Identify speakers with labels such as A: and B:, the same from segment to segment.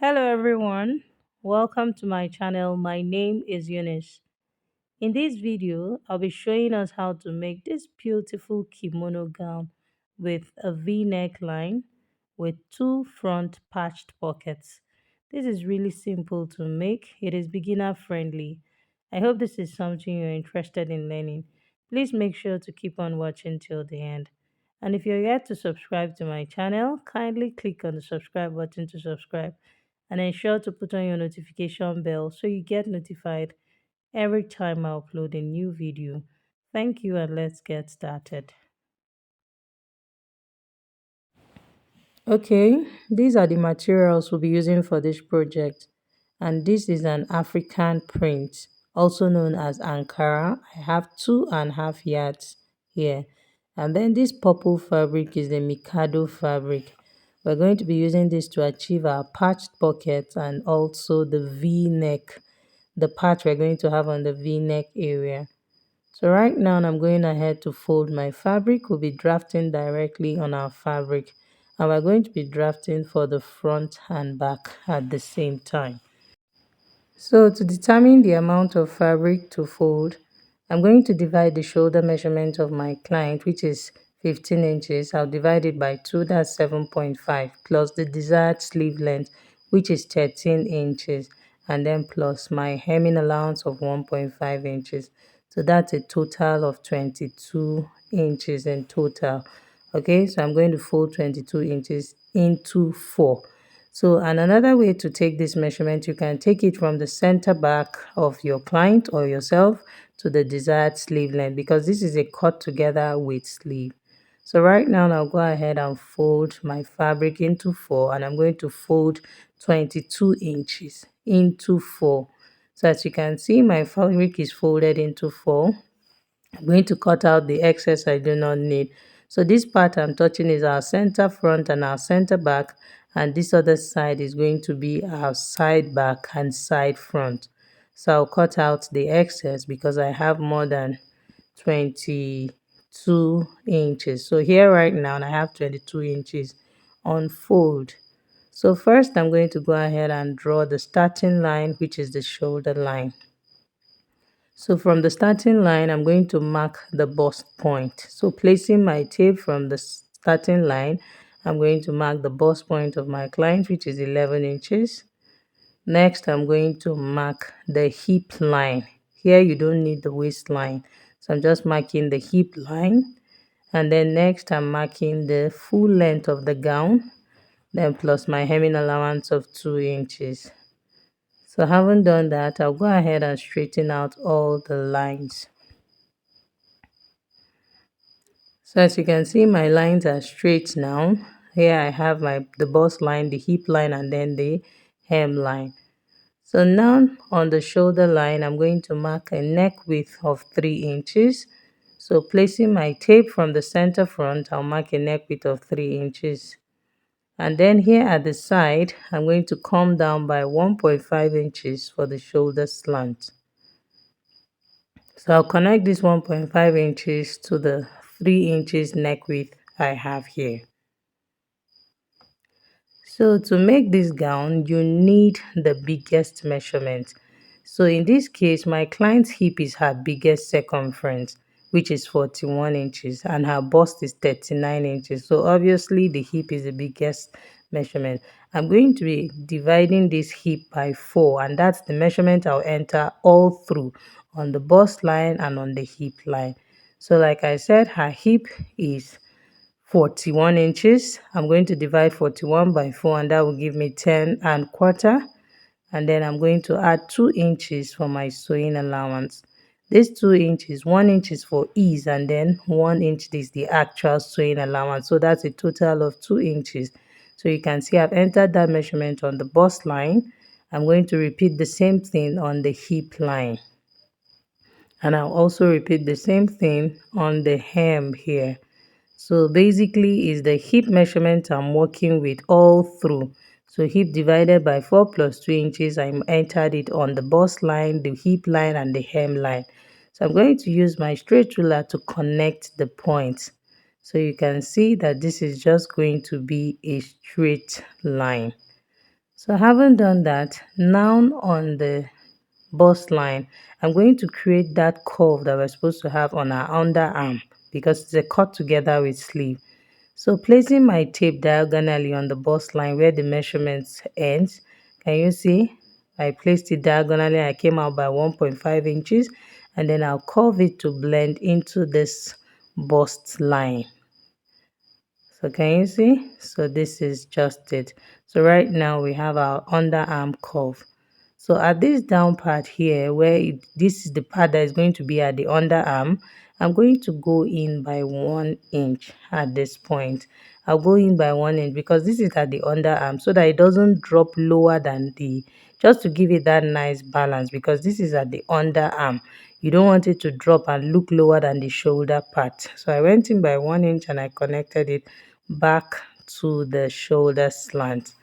A: Hello everyone, welcome to my channel. My name is Eunice. In this video, I'll be showing us how to make this beautiful kimono gown with a V-neck line with two front patched pockets. This is really simple to make. It is beginner friendly. I hope this is something you're interested in learning. Please make sure to keep on watching till the end. And if you're yet to subscribe to my channel, kindly click on the subscribe button to subscribe and ensure to put on your notification bell so you get notified every time I upload a new video. Thank you and let's get started. Okay, these are the materials we'll be using for this project. And this is an African print, also known as Ankara. I have 2.5 yards here. And then this purple fabric is the Mikado fabric. We're going to be using this to achieve our patched pocket and also the V-neck, the patch we're going to have on the V-neck area. So right now I'm going ahead to fold my fabric. We'll be drafting directly on our fabric and we're going to be drafting for the front and back at the same time. So to determine the amount of fabric to fold, I'm going to divide the shoulder measurement of my client, which is 15 inches. I'll divide it by 2, that's 7.5, plus the desired sleeve length, which is 13 inches, and then plus my hemming allowance of 1.5 inches. So that's a total of 22 inches in total. Okay, so I'm going to fold 22 inches into 4. So, and another way to take this measurement, you can take it from the center back of your client or yourself to the desired sleeve length, because this is a cut together with sleeve. So right now I'll go ahead and fold my fabric into 4, and I'm going to fold 22 inches into 4. So as you can see, my fabric is folded into 4. I'm going to cut out the excess I do not need. So this part I'm touching is our center front and our center back, and this other side is going to be our side back and side front. So I'll cut out the excess because I have more than 22 inches. So here right now I have 22 inches on fold. So first I'm going to go ahead and draw the starting line, which is the shoulder line. So from the starting line, I'm going to mark the bust point. So placing my tape from the starting line, I'm going to mark the bust point of my client, which is 11 inches. Next, I'm going to mark the hip line. Here, you don't need the waistline. So I'm just marking the hip line. And then next, I'm marking the full length of the gown, then plus my hemming allowance of 2 inches. So having done that, I'll go ahead and straighten out all the lines. So as you can see, my lines are straight now. Here I have the bust line, the hip line, and then the hem line. So now on the shoulder line, I'm going to mark a neck width of 3 inches. So placing my tape from the center front, I'll mark a neck width of 3 inches. And then here at the side, I'm going to come down by 1.5 inches for the shoulder slant. So I'll connect this 1.5 inches to the 3 inches neck width I have here. So to make this gown, you need the biggest measurement. So in this case, my client's hip is her biggest circumference, which is 41 inches, and her bust is 39 inches. So obviously the hip is the biggest measurement. I'm going to be dividing this hip by 4, and that's the measurement I'll enter all through on the bust line and on the hip line. So like I said, her hip is 41 inches. I'm going to divide 41 by 4, and that will give me 10 and quarter. And then I'm going to add 2 inches for my sewing allowance. This 2 inches, 1 inch is for ease, and then 1 inch is the actual sewing allowance. So that's a total of 2 inches. So you can see I've entered that measurement on the bust line. I'm going to repeat the same thing on the hip line. And I'll also repeat the same thing on the hem here. So basically is the hip measurement I'm working with all through. So hip divided by 4 plus 2 inches, I entered it on the bust line, the hip line, and the hem line. So I'm going to use my straight ruler to connect the points. So you can see that this is just going to be a straight line. So having done that, now on the bust line, I'm going to create that curve that we're supposed to have on our underarm because it's a cut together with sleeve. So placing my tape diagonally on the bust line where the measurements ends, can you see? I placed it diagonally. I came out by 1.5 inches, and then I'll curve it to blend into this bust line. So can you see? So this is just it. So right now we have our underarm curve. So at this down part here, where this is the part that is going to be at the underarm, I'm going to go in by 1 inch at this point. I'll go in by 1 inch because this is at the underarm so that it doesn't drop lower than just to give it that nice balance, because this is at the underarm. You don't want it to drop and look lower than the shoulder part. So I went in by 1 inch and I connected it back to the shoulder slant,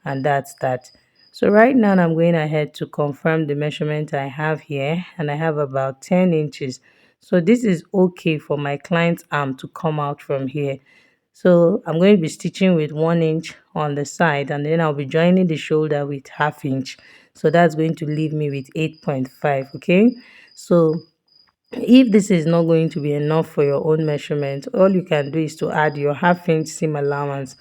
A: and that's that. So right now I'm going ahead to confirm the measurement I have here, and I have about 10 inches. So this is okay for my client's arm to come out from here. So I'm going to be stitching with 1 inch on the side, and then I'll be joining the shoulder with ½ inch. So that's going to leave me with 8.5. Okay, so if this is not going to be enough for your own measurement, all you can do is to add your ½ inch seam allowance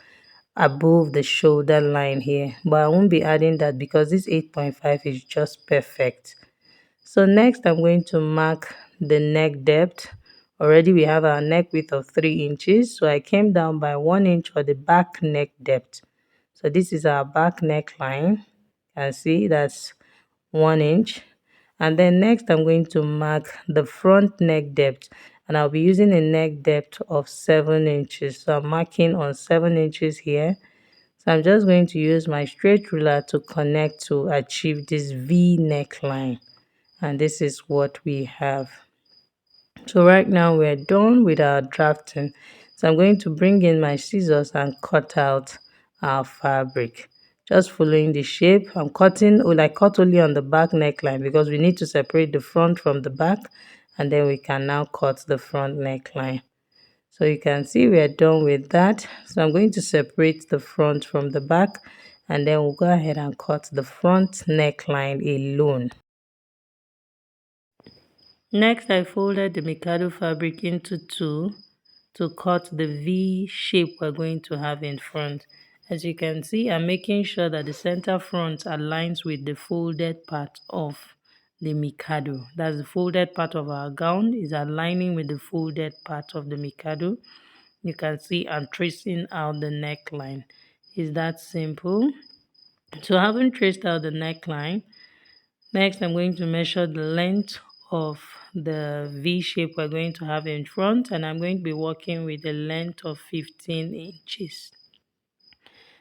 A: above the shoulder line here, but I won't be adding that because this 8.5 is just perfect. So next I'm going to mark the neck depth. Already we have our neck width of 3 inches, so I came down by 1 inch for the back neck depth. So this is our back neckline. You can see that's 1 inch. And then next I'm going to mark the front neck depth, and I'll be using a neck depth of 7 inches. So I'm marking on 7 inches here. So I'm just going to use my straight ruler to connect to achieve this V neckline, and this is what we have. So right now we're done with our drafting. So I'm going to bring in my scissors and cut out our fabric. Just following the shape, I'm cutting, I cut only on the back neckline because we need to separate the front from the back, and then we can now cut the front neckline. So you can see we are done with that. So I'm going to separate the front from the back, and then we'll go ahead and cut the front neckline alone. Next, I folded the Mikado fabric into two to cut the V shape we're going to have in front. As you can see, I'm making sure that the center front aligns with the folded part of the Mikado. That's the folded part of our gown is aligning with the folded part of the Mikado. You can see I'm tracing out the neckline. Is that simple? So having traced out the neckline, next I'm going to measure the length of the V shape we're going to have in front, and I'm going to be working with a length of 15 inches.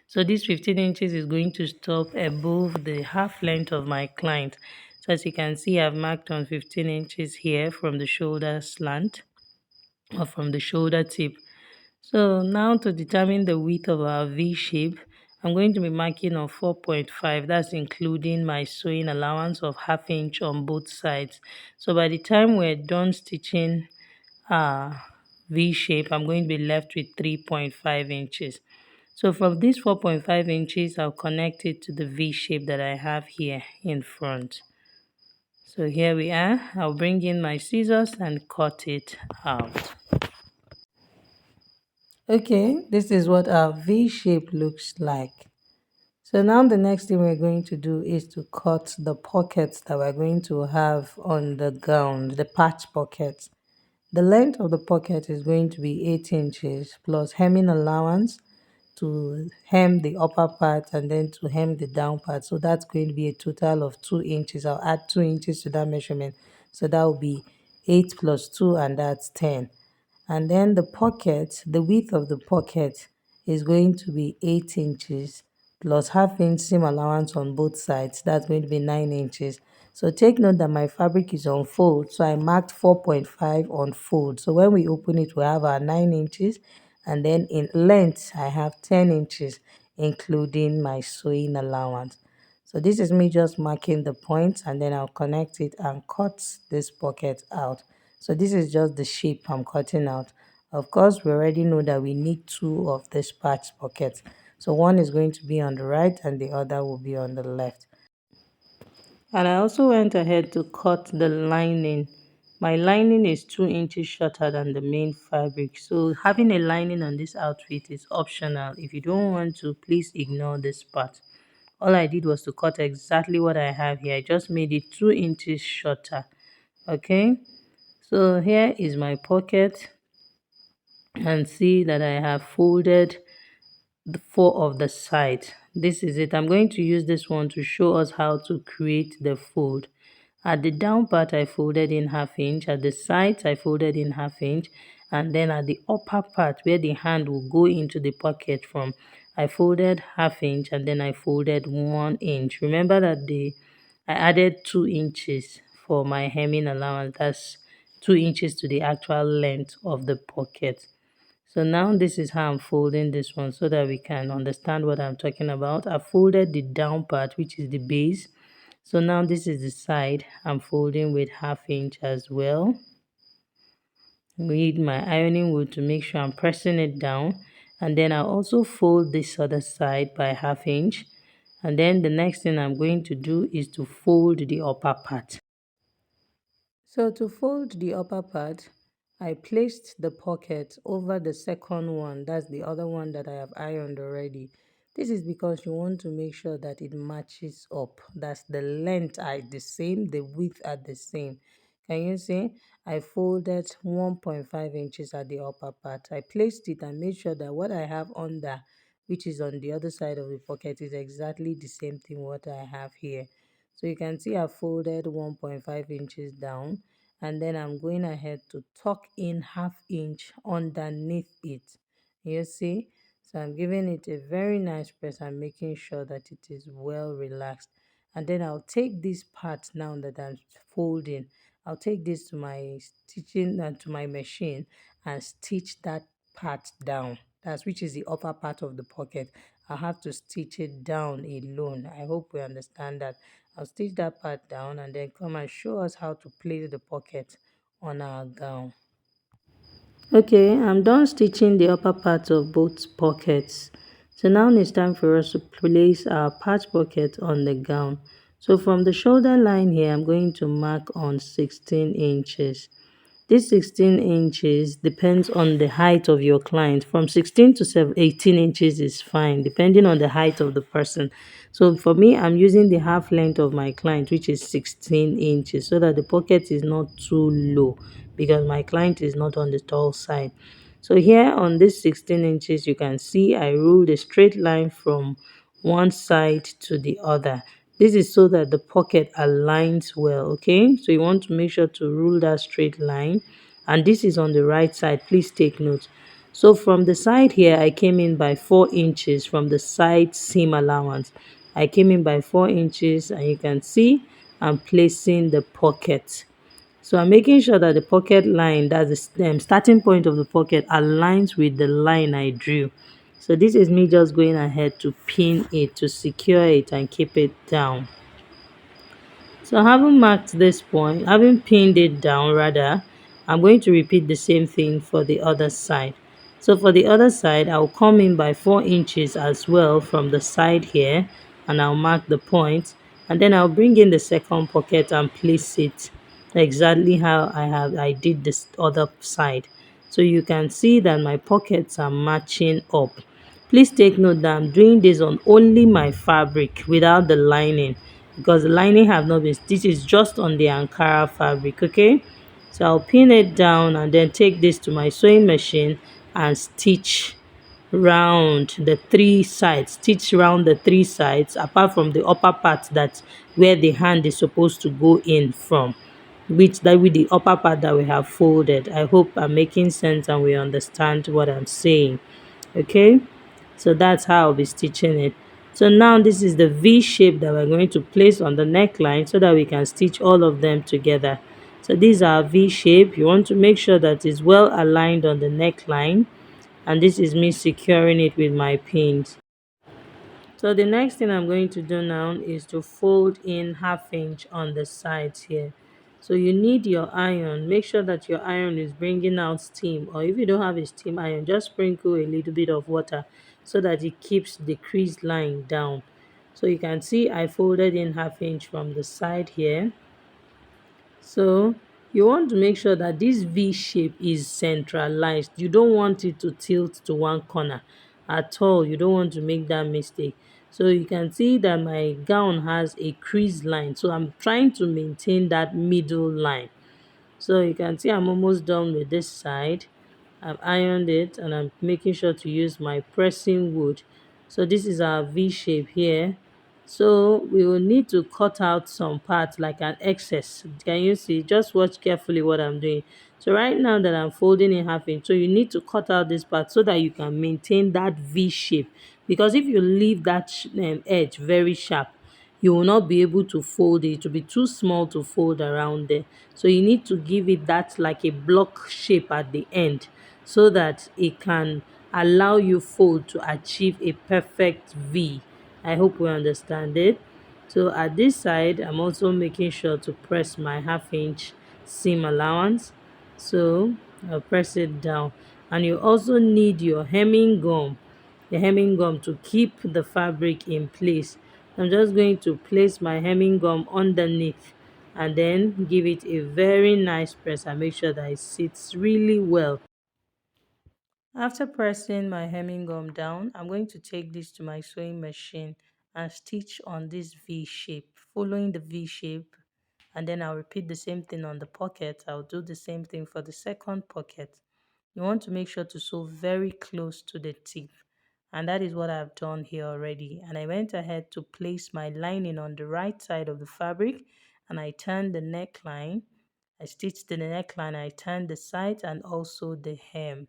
A: So this 15 inches is going to stop above the half length of my client. So as you can see, I've marked on 15 inches here from the shoulder slant or from the shoulder tip. So now to determine the width of our V shape, I'm going to be marking on 4.5. That's including my sewing allowance of ½ inch on both sides. So by the time we're done stitching our V shape, I'm going to be left with 3.5 inches. So from this 4.5 inches, I'll connect it to the V shape that I have here in front. So here we are. I'll bring in my scissors and cut it out. Okay, this is what our V shape looks like. So now the next thing we're going to do is to cut the pockets that we're going to have on the gown, the patch pockets. The length of the pocket is going to be 8 inches plus hemming allowance to hem the upper part and then to hem the down part. So that's going to be a total of 2 inches. I'll add 2 inches to that measurement. So that will be 8 plus 2, and that's 10. And then the pocket, the width of the pocket is going to be 8 inches plus ½ inch seam allowance on both sides. That's going to be 9 inches. So take note that my fabric is on fold, so I marked 4.5 on fold. So when we open it, we have our 9 inches, and then in length I have 10 inches including my sewing allowance. So this is me just marking the points, and then I'll connect it and cut this pocket out. So this is just the shape I'm cutting out. Of course, we already know that we need two of this patch pockets. So one is going to be on the right and the other will be on the left. And I also went ahead to cut the lining. My lining is 2 inches shorter than the main fabric. So having a lining on this outfit is optional. If you don't want to, please ignore this part. All I did was to cut exactly what I have here. I just made it 2 inches shorter. Okay. So here is my pocket, and see that I have folded the four of the sides. This is it. I'm going to use this one to show us how to create the fold. At the down part, I folded in half inch. At the sides, I folded in half inch. And then at the upper part, where the hand will go into the pocket from, I folded half inch and then I folded 1 inch. Remember that I added 2 inches for my hemming allowance. That's 2 inches to the actual length of the pocket. So now this is how I'm folding this one so that we can understand what I'm talking about. I folded the down part, which is the base. So now this is the side. I'm folding with half inch as well. With my ironing wood to make sure I'm pressing it down. And then I'll also fold this other side by half inch. And then the next thing I'm going to do is to fold the upper part. So to fold the upper part, I placed the pocket over the second one. That's the other one that I have ironed already. This is because you want to make sure that it matches up. That's the length are the same, the width are the same. Can you see? I folded 1.5 inches at the upper part. I placed it and made sure that what I have under, which is on the other side of the pocket, is exactly the same thing what I have here. So you can see I folded 1.5 inches down, and then I'm going ahead to tuck in half inch underneath it. You see? So I'm giving it a very nice press and making sure that it is well relaxed. And then I'll take this part now that I'm folding. I'll take this to my stitching and to my machine and stitch that part down. That's which is the upper part of the pocket. I'll have to stitch it down alone. I hope we understand that. I'll stitch that part down and then come and show us how to place the pocket on our gown. Okay, I'm done stitching the upper part of both pockets. So now it's time for us to place our patch pocket on the gown. So from the shoulder line here, I'm going to mark on 16 inches. This 16 inches depends on the height of your client. From 16 to 18 inches is fine, depending on the height of the person. So for me, I'm using the half length of my client, which is 16 inches, so that the pocket is not too low because my client is not on the tall side. So here on this 16 inches, you can see I ruled a straight line from one side to the other. This is so that the pocket aligns well, okay? So you want to make sure to rule that straight line. And this is on the right side. Please take note. So from the side here, I came in by 4 inches from the side seam allowance. I came in by 4 inches, and you can see I'm placing the pocket. So I'm making sure that the pocket line, that's the starting point of the pocket, aligns with the line I drew. So this is me just going ahead to pin it, to secure it and keep it down. So having marked this point, having pinned it down rather, I'm going to repeat the same thing for the other side. So for the other side, I'll come in by 4 inches as well from the side here, and I'll mark the point, and then I'll bring in the second pocket and place it exactly how I did this other side. So you can see that my pockets are matching up. Please take note that I'm doing this on only my fabric without the lining, because the lining have not been stitched. It's just on the Ankara fabric. Okay, so I'll pin it down and then take this to my sewing machine and stitch round the three sides, stitch round the three sides apart from the upper part, that where the hand is supposed to go in from, which that with the upper part that we have folded. I hope I'm making sense and we understand what I'm saying. Okay, so that's how I'll be stitching it. So now this is the V shape that we're going to place on the neckline so that we can stitch all of them together. So these are V shape. You want to make sure that it's well aligned on the neckline, and this is me securing it with my pins. So the next thing I'm going to do now is to fold in half inch on the sides here. So you need your iron. Make sure that your iron is bringing out steam, or if you don't have a steam iron, just sprinkle a little bit of water so that it keeps the crease line down. So you can see I folded in half inch from the side here. So you want to make sure that this V shape is centralized. You don't want it to tilt to one corner at all. You don't want to make that mistake. So you can see that my gown has a crease line. So I'm trying to maintain that middle line. So you can see I'm almost done with this side. I've ironed it and I'm making sure to use my pressing wood. So this is our V shape here. So we will need to cut out some parts like an excess. Can you see? Just watch carefully what I'm doing. So right now that I'm folding in half inch, so you need to cut out this part so that you can maintain that V shape. Because if you leave that edge very sharp, you will not be able to fold it. It will be too small to fold around there. So you need to give it that like a block shape at the end so that it can allow you fold to achieve a perfect V. I hope we understand it. So at this side, I'm also making sure to press my half inch seam allowance. So I'll press it down. And you also need your hemming gum, the hemming gum, to keep the fabric in place. I'm just going to place my hemming gum underneath and then give it a very nice press and make sure that it sits really well. After pressing my hemming gum down, I'm going to take this to my sewing machine and stitch on this V shape, following the V shape, and then I'll repeat the same thing on the pocket. I'll do the same thing for the second pocket. You want to make sure to sew very close to the tip, and that is what I've done here already. And I went ahead to place my lining on the right side of the fabric, and I turned the neckline. I stitched the neckline, I turned the sides and also the hem.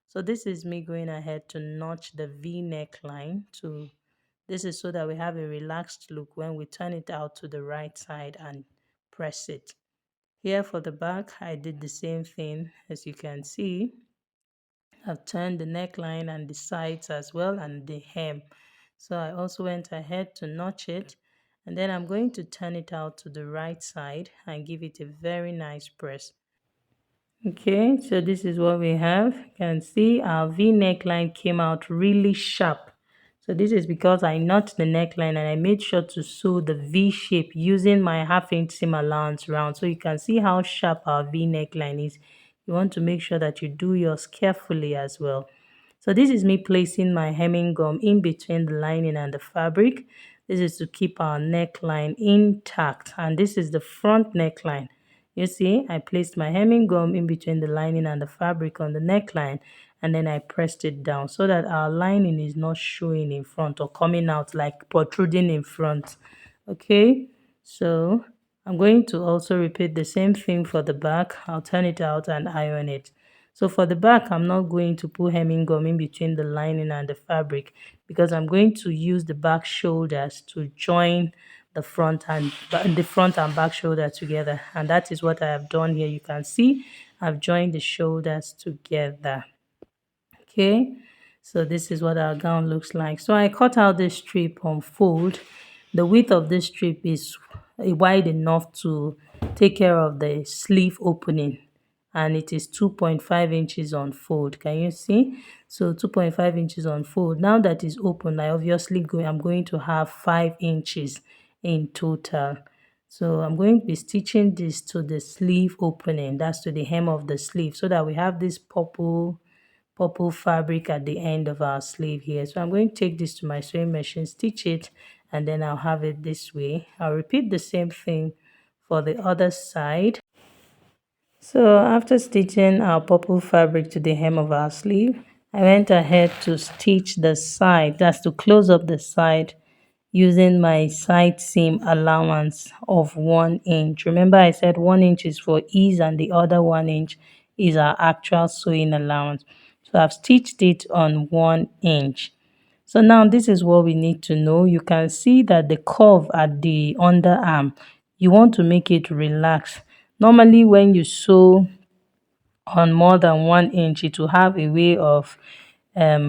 A: So this is me going ahead to notch the V neckline to, this is so that we have a relaxed look when we turn it out to the right side and press it. Here for the back, I did the same thing. As you can see, I've turned the neckline and the sides as well and the hem. So I also went ahead to notch it, and then I'm going to turn it out to the right side and give it a very nice press. Okay, so this is what we have. You can see our V neckline came out really sharp. So this is because I notched the neckline and I made sure to sew the V shape using my half inch seam allowance round. So you can see how sharp our V neckline is. You want to make sure that you do yours carefully as well. So this is me placing my hemming gum in between the lining and the fabric. This is to keep our neckline intact, and this is the front neckline. You see, I placed my hemming gum in between the lining and the fabric on the neckline, and then I pressed it down so that our lining is not showing in front or coming out like protruding in front. Okay, so I'm going to also repeat the same thing for the back. I'll turn it out and iron it. So for the back, I'm not going to put hemming gum in between the lining and the fabric because I'm going to use the back shoulders to join the front and back shoulder together, and that is what I have done here. You can see I've joined the shoulders together. Okay, so this is what our gown looks like. So I cut out this strip on fold. The width of this strip is wide enough to take care of the sleeve opening, and it is 2.5 inches on fold. Can you see? So 2.5 inches on fold. Now that is open, I'm going to have 5 inches in total. So I'm going to be stitching this to the sleeve opening, that's to the hem of the sleeve, so that we have this purple fabric at the end of our sleeve here. So I'm going to take this to my sewing machine, stitch it, and then I'll have it this way. I'll repeat the same thing for the other side. So after stitching our purple fabric to the hem of our sleeve, I went ahead to stitch the side, that's to close up the side, using my side seam allowance of 1 inch. Remember I said 1 inch is for ease and the other 1 inch is our actual sewing allowance. So I've stitched it on 1 inch. So now this is what we need to know. You can see that the curve at the underarm, you want to make it relax. Normally when you sew on more than 1 inch, it will have a way of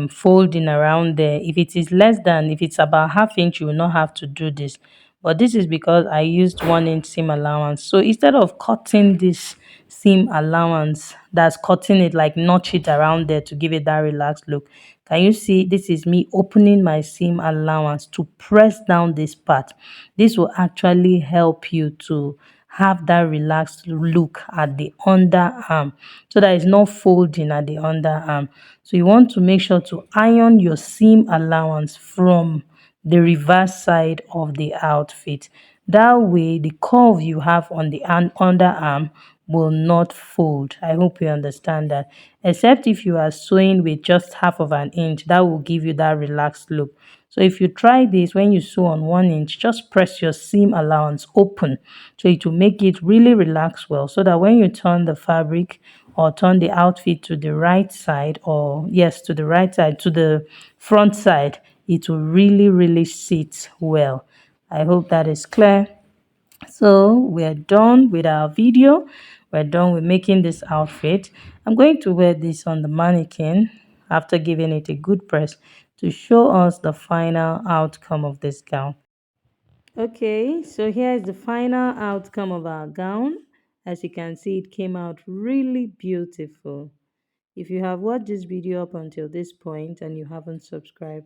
A: folding around there. If it's about half inch, you will not have to do this. But this is because I used 1 inch seam allowance. So instead of cutting this seam allowance, that's cutting it, like notch it around there to give it that relaxed look, Can you see? This is me opening my seam allowance to press down this part. This will actually help you to have that relaxed look at the underarm, so that it's not folding at the underarm. So you want to make sure to iron your seam allowance from the reverse side of the outfit. That way, the curve you have on the underarm will not fold. I hope you understand that. Except if you are sewing with just half of an inch, that will give you that relaxed look. So if you try this, when you sew on 1 inch, just press your seam allowance open, so it will make it really relax well, so that when you turn the fabric or turn the outfit to the right side, or yes, to the right side, to the front side, it will really sit well. I hope that is clear. So we're done with our video. We're done with making this outfit. I'm going to wear this on the mannequin after giving it a good press to show us the final outcome of this gown. Okay, so here is the final outcome of our gown. As you can see, it came out really beautiful. If you have watched this video up until this point and you haven't subscribed,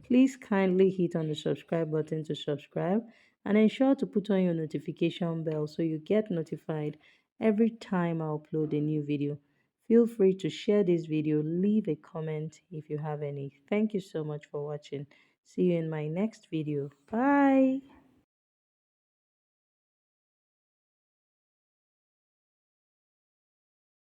A: please kindly hit on the subscribe button to subscribe, and ensure to put on your notification bell so you get notified every time I upload a new video. Feel free to share this video, leave a comment if you have any. Thank you so much for watching. See you in my next video. Bye.